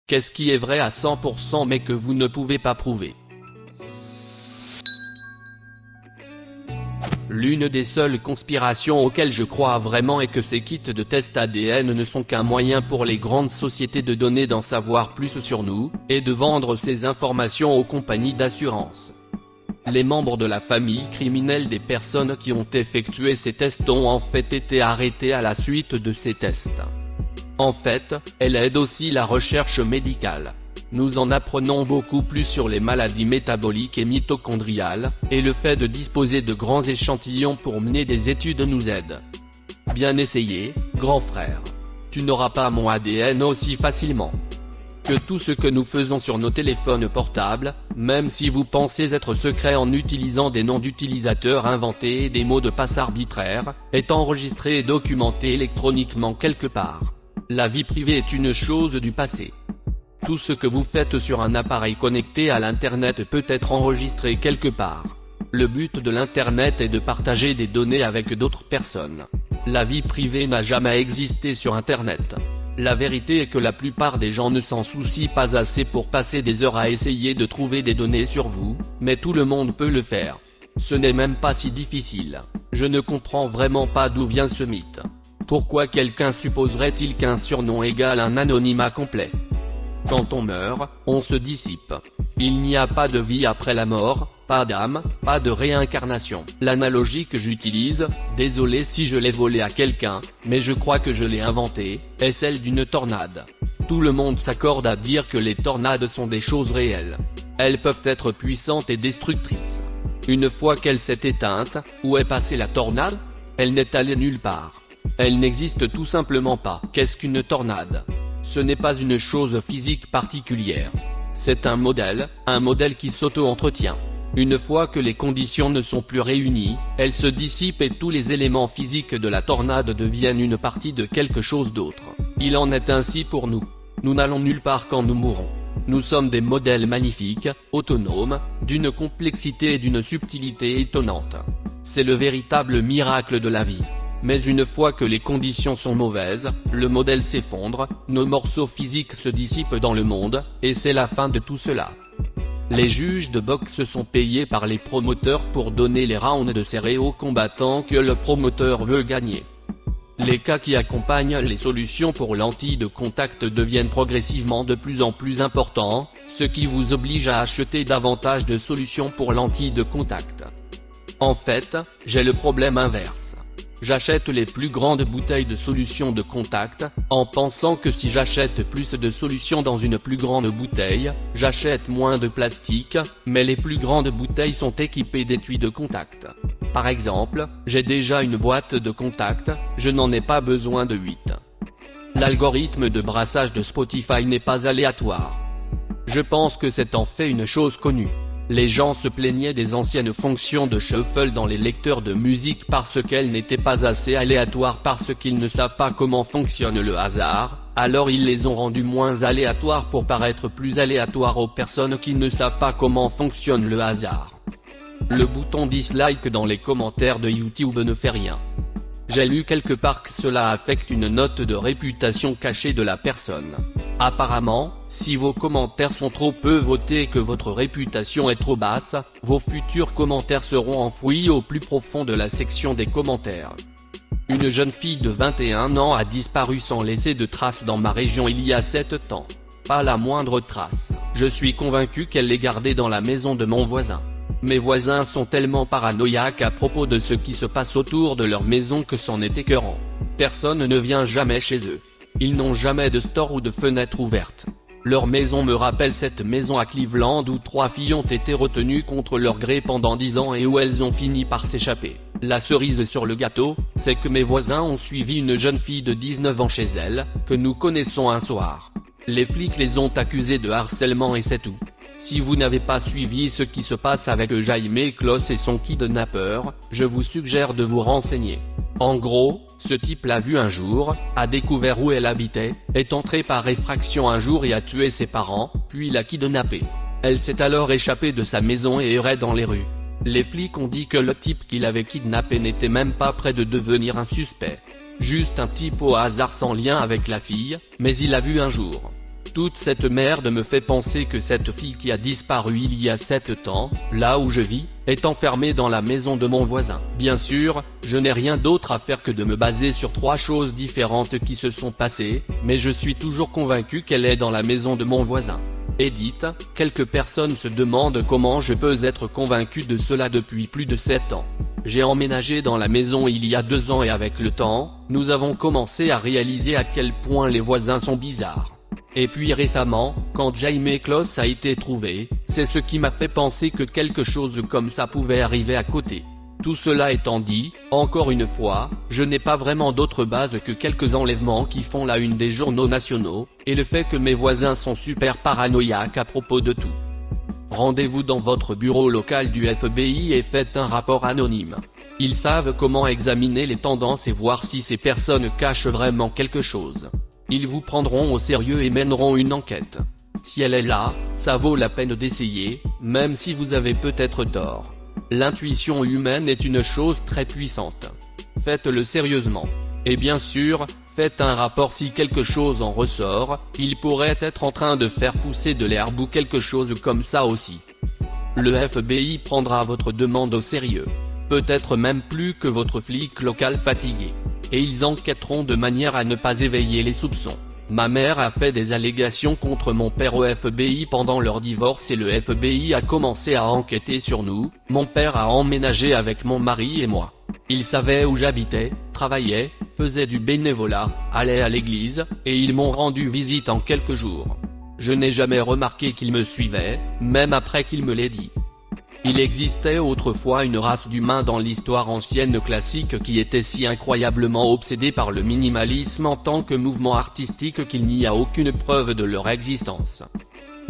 Qu'est-ce qui est vrai à 100% mais que vous ne pouvez pas prouver? L'une des seules conspirations auxquelles je crois vraiment est que ces kits de test ADN ne sont qu'un moyen pour les grandes sociétés de donner d'en savoir plus sur nous, et de vendre ces informations aux compagnies d'assurance. Les membres de la famille criminelle des personnes qui ont effectué ces tests ont en fait été arrêtés à la suite de ces tests. En fait, elle aide aussi la recherche médicale. Nous en apprenons beaucoup plus sur les maladies métaboliques et mitochondriales, et le fait de disposer de grands échantillons pour mener des études nous aide. Bien essayé, grand frère. Tu n'auras pas mon ADN aussi facilement que tout ce que nous faisons sur nos téléphones portables, même si vous pensez être secret en utilisant des noms d'utilisateurs inventés et des mots de passe arbitraires, est enregistré et documenté électroniquement quelque part. La vie privée est une chose du passé. Tout ce que vous faites sur un appareil connecté à l'Internet peut être enregistré quelque part. Le but de l'Internet est de partager des données avec d'autres personnes. La vie privée n'a jamais existé sur Internet. La vérité est que la plupart des gens ne s'en soucient pas assez pour passer des heures à essayer de trouver des données sur vous, mais tout le monde peut le faire. Ce n'est même pas si difficile. Je ne comprends vraiment pas d'où vient ce mythe. Pourquoi quelqu'un supposerait-il qu'un surnom égale un anonymat complet? Quand on meurt, on se dissipe. Il n'y a pas de vie après la mort, pas d'âme, pas de réincarnation. L'analogie que j'utilise, désolé si je l'ai volée à quelqu'un, mais je crois que je l'ai inventée, est celle d'une tornade. Tout le monde s'accorde à dire que les tornades sont des choses réelles. Elles peuvent être puissantes et destructrices. Une fois qu'elle s'est éteinte, où est passée la tornade? Elle n'est allée nulle part. Elle n'existe tout simplement pas. Qu'est-ce qu'une tornade? Ce n'est pas une chose physique particulière. C'est un modèle qui s'auto-entretient. Une fois que les conditions ne sont plus réunies, elle se dissipe et tous les éléments physiques de la tornade deviennent une partie de quelque chose d'autre. Il en est ainsi pour nous. Nous n'allons nulle part quand nous mourrons. Nous sommes des modèles magnifiques, autonomes, d'une complexité et d'une subtilité étonnantes. C'est le véritable miracle de la vie. Mais une fois que les conditions sont mauvaises, le modèle s'effondre, nos morceaux physiques se dissipent dans le monde, et c'est la fin de tout cela. Les juges de boxe sont payés par les promoteurs pour donner les rounds de serrés aux combattants que le promoteur veut gagner. Les cas qui accompagnent les solutions pour lentilles de contact deviennent progressivement de plus en plus importants, ce qui vous oblige à acheter davantage de solutions pour lentilles de contact. En fait, j'ai le problème inverse. J'achète les plus grandes bouteilles de solutions de contact, en pensant que si j'achète plus de solutions dans une plus grande bouteille, j'achète moins de plastique, mais les plus grandes bouteilles sont équipées d'étuis de contact. Par exemple, j'ai déjà une boîte de contact, je n'en ai pas besoin de 8. L'algorithme de brassage de Spotify n'est pas aléatoire. Je pense que c'est en fait une chose connue. Les gens se plaignaient des anciennes fonctions de shuffle dans les lecteurs de musique parce qu'elles n'étaient pas assez aléatoires parce qu'ils ne savent pas comment fonctionne le hasard, alors ils les ont rendues moins aléatoires pour paraître plus aléatoires aux personnes qui ne savent pas comment fonctionne le hasard. Le bouton dislike dans les commentaires de YouTube ne fait rien. J'ai lu quelque part que cela affecte une note de réputation cachée de la personne. Apparemment, si vos commentaires sont trop peu votés et que votre réputation est trop basse, vos futurs commentaires seront enfouis au plus profond de la section des commentaires. Une jeune fille de 21 ans a disparu sans laisser de traces dans ma région il y a 7 ans. Pas la moindre trace. Je suis convaincu qu'elle l'est gardée dans la maison de mon voisin. Mes voisins sont tellement paranoïaques à propos de ce qui se passe autour de leur maison que c'en est écœurant. Personne ne vient jamais chez eux. Ils n'ont jamais de store ou de fenêtre ouverte. Leur maison me rappelle cette maison à Cleveland où 3 filles ont été retenues contre leur gré pendant 10 ans et où elles ont fini par s'échapper. La cerise sur le gâteau, c'est que mes voisins ont suivi une jeune fille de 19 ans chez elles, que nous connaissons un soir. Les flics les ont accusés de harcèlement et c'est tout. Si vous n'avez pas suivi ce qui se passe avec Jaime Kloss et son kidnappeur, je vous suggère de vous renseigner. En gros, ce type l'a vue un jour, a découvert où elle habitait, est entré par effraction un jour et a tué ses parents, puis l'a kidnappée. Elle s'est alors échappée de sa maison et errait dans les rues. Les flics ont dit que le type qui l'avait kidnappée n'était même pas près de devenir un suspect. Juste un type au hasard sans lien avec la fille, mais il l'a vue un jour. Toute cette merde me fait penser que cette fille qui a disparu il y a 7 ans, là où je vis, est enfermée dans la maison de mon voisin. Bien sûr, je n'ai rien d'autre à faire que de me baser sur 3 choses différentes qui se sont passées, mais je suis toujours convaincu qu'elle est dans la maison de mon voisin. Edith, quelques personnes se demandent comment je peux être convaincu de cela depuis plus de 7 ans. J'ai emménagé dans la maison il y a 2 ans et avec le temps, nous avons commencé à réaliser à quel point les voisins sont bizarres. Et puis récemment, quand Jaime Kloss a été trouvé, c'est ce qui m'a fait penser que quelque chose comme ça pouvait arriver à côté. Tout cela étant dit, encore une fois, je n'ai pas vraiment d'autre base que quelques enlèvements qui font la une des journaux nationaux, et le fait que mes voisins sont super paranoïaques à propos de tout. Rendez-vous dans votre bureau local du FBI et faites un rapport anonyme. Ils savent comment examiner les tendances et voir si ces personnes cachent vraiment quelque chose. Ils vous prendront au sérieux et mèneront une enquête. Si elle est là, ça vaut la peine d'essayer, même si vous avez peut-être tort. L'intuition humaine est une chose très puissante. Faites-le sérieusement. Et bien sûr, faites un rapport si quelque chose en ressort, il pourrait être en train de faire pousser de l'herbe ou quelque chose comme ça aussi. Le FBI prendra votre demande au sérieux. Peut-être même plus que votre flic local fatigué. Et ils enquêteront de manière à ne pas éveiller les soupçons. Ma mère a fait des allégations contre mon père au FBI pendant leur divorce et le FBI a commencé à enquêter sur nous. Mon père a emménagé avec mon mari et moi. Ils savaient où j'habitais, travaillais, faisaient du bénévolat, allaient à l'église, et ils m'ont rendu visite en quelques jours. Je n'ai jamais remarqué qu'ils me suivaient, même après qu'ils me l'aient dit. Il existait autrefois une race d'humains dans l'histoire ancienne classique qui était si incroyablement obsédée par le minimalisme en tant que mouvement artistique qu'il n'y a aucune preuve de leur existence.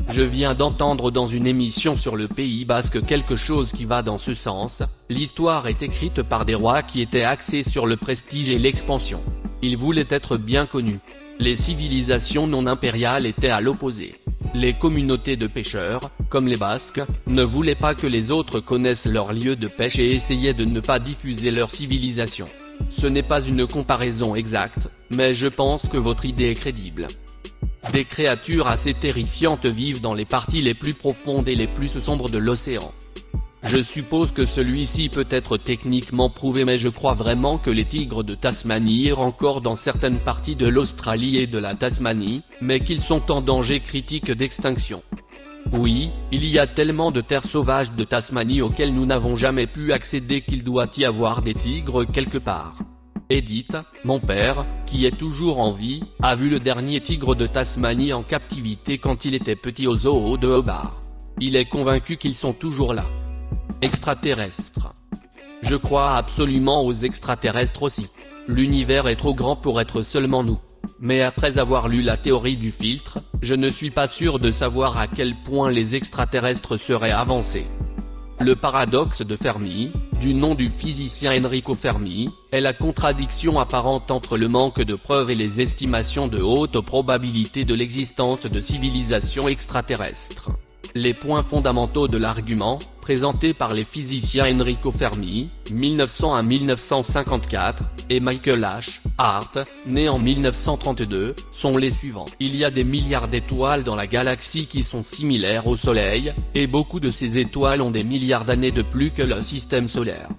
Je viens d'entendre dans une émission sur le Pays Basque quelque chose qui va dans ce sens. L'histoire est écrite par des rois qui étaient axés sur le prestige et l'expansion. Ils voulaient être bien connus. Les civilisations non impériales étaient à l'opposé. Les communautés de pêcheurs, comme les Basques, ne voulaient pas que les autres connaissent leur lieu de pêche et essayaient de ne pas diffuser leur civilisation. Ce n'est pas une comparaison exacte, mais je pense que votre idée est crédible. Des créatures assez terrifiantes vivent dans les parties les plus profondes et les plus sombres de l'océan. Je suppose que celui-ci peut être techniquement prouvé mais je crois vraiment que les tigres de Tasmanie errent encore dans certaines parties de l'Australie et de la Tasmanie, mais qu'ils sont en danger critique d'extinction. Oui, il y a tellement de terres sauvages de Tasmanie auxquelles nous n'avons jamais pu accéder qu'il doit y avoir des tigres quelque part. Edith, mon père, qui est toujours en vie, a vu le dernier tigre de Tasmanie en captivité quand il était petit au zoo de Hobart. Il est convaincu qu'ils sont toujours là. Extraterrestres. Je crois absolument aux extraterrestres aussi. L'univers est trop grand pour être seulement nous. Mais après avoir lu la théorie du filtre, je ne suis pas sûr de savoir à quel point les extraterrestres seraient avancés. Le paradoxe de Fermi, du nom du physicien Enrico Fermi, est la contradiction apparente entre le manque de preuves et les estimations de haute probabilité de l'existence de civilisations extraterrestres. Les points fondamentaux de l'argument, présenté par les physiciens Enrico Fermi, 1900 à 1954, et Michael H. Hart, né en 1932, sont les suivants. Il y a des milliards d'étoiles dans la galaxie qui sont similaires au Soleil, et beaucoup de ces étoiles ont des milliards d'années de plus que le système solaire.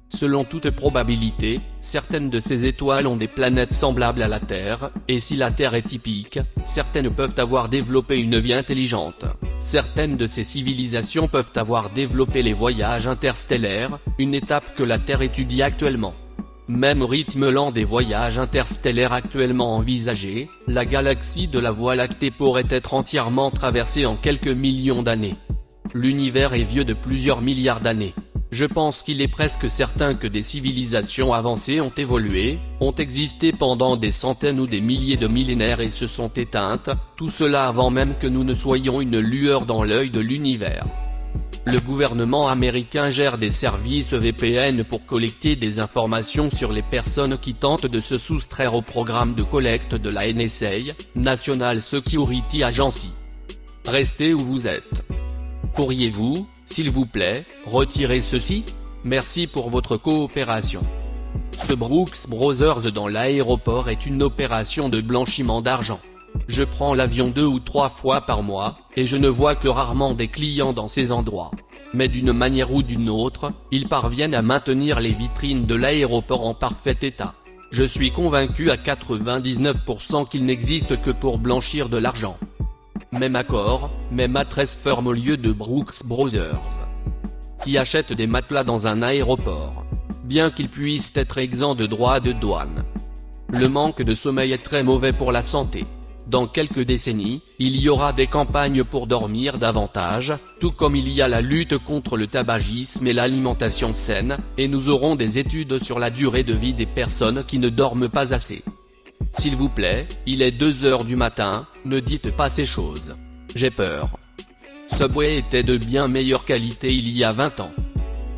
Selon toute probabilité, certaines de ces étoiles ont des planètes semblables à la Terre, et si la Terre est typique, certaines peuvent avoir développé une vie intelligente. Certaines de ces civilisations peuvent avoir développé les voyages interstellaires, une étape que la Terre étudie actuellement. Même au rythme lent des voyages interstellaires actuellement envisagés, la galaxie de la Voie lactée pourrait être entièrement traversée en quelques millions d'années. L'univers est vieux de plusieurs milliards d'années. Je pense qu'il est presque certain que des civilisations avancées ont évolué, ont existé pendant des centaines ou des milliers de millénaires et se sont éteintes, tout cela avant même que nous ne soyons une lueur dans l'œil de l'univers. Le gouvernement américain gère des services VPN pour collecter des informations sur les personnes qui tentent de se soustraire au programme de collecte de la NSA, National Security Agency. Restez où vous êtes. Pourriez-vous, s'il vous plaît, retirer ceci? Merci pour votre coopération. Ce Brooks Brothers dans l'aéroport est une opération de blanchiment d'argent. Je prends l'avion 2 ou 3 fois par mois, et je ne vois que rarement des clients dans ces endroits. Mais d'une manière ou d'une autre, ils parviennent à maintenir les vitrines de l'aéroport en parfait état. Je suis convaincu à 99% qu'il n'existe que pour blanchir de l'argent. Même accord, même adresse firme au lieu de Brooks Brothers, qui achètent des matelas dans un aéroport, bien qu'ils puissent être exempts de droits de douane. Le manque de sommeil est très mauvais pour la santé. Dans quelques décennies, il y aura des campagnes pour dormir davantage, tout comme il y a la lutte contre le tabagisme et l'alimentation saine, et nous aurons des études sur la durée de vie des personnes qui ne dorment pas assez. S'il vous plaît, il est 2 heures du matin, ne dites pas ces choses. J'ai peur. Subway était de bien meilleure qualité il y a 20 ans.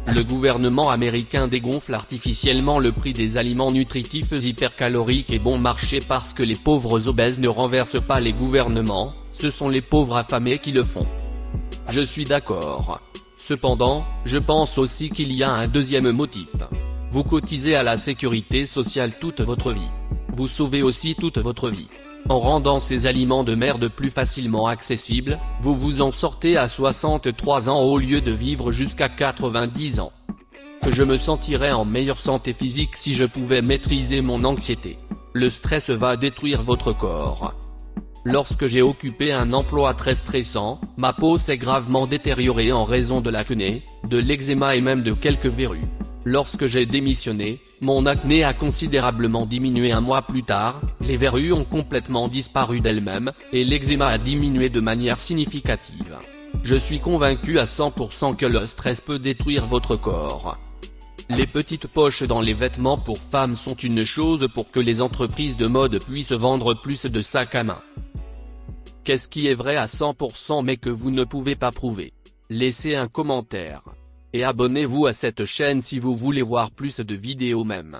Le gouvernement américain dégonfle artificiellement le prix des aliments nutritifs hypercaloriques et bon marché parce que les pauvres obèses ne renversent pas les gouvernements, ce sont les pauvres affamés qui le font. Je suis d'accord. Cependant, je pense aussi qu'il y a un deuxième motif. Vous cotisez à la sécurité sociale toute votre vie. Vous sauvez aussi toute votre vie. En rendant ces aliments de merde plus facilement accessibles, vous vous en sortez à 63 ans au lieu de vivre jusqu'à 90 ans. Je me sentirais en meilleure santé physique si je pouvais maîtriser mon anxiété. Le stress va détruire votre corps. Lorsque j'ai occupé un emploi très stressant, ma peau s'est gravement détériorée en raison de l'acné, de l'eczéma et même de quelques verrues. Lorsque j'ai démissionné, mon acné a considérablement diminué 1 mois plus tard, les verrues ont complètement disparu d'elles-mêmes, et l'eczéma a diminué de manière significative. Je suis convaincu à 100% que le stress peut détruire votre corps. Les petites poches dans les vêtements pour femmes sont une chose pour que les entreprises de mode puissent vendre plus de sacs à main. Qu'est-ce qui est vrai à 100% mais que vous ne pouvez pas prouver? Laissez un commentaire. Et abonnez-vous à cette chaîne si vous voulez voir plus de vidéos même.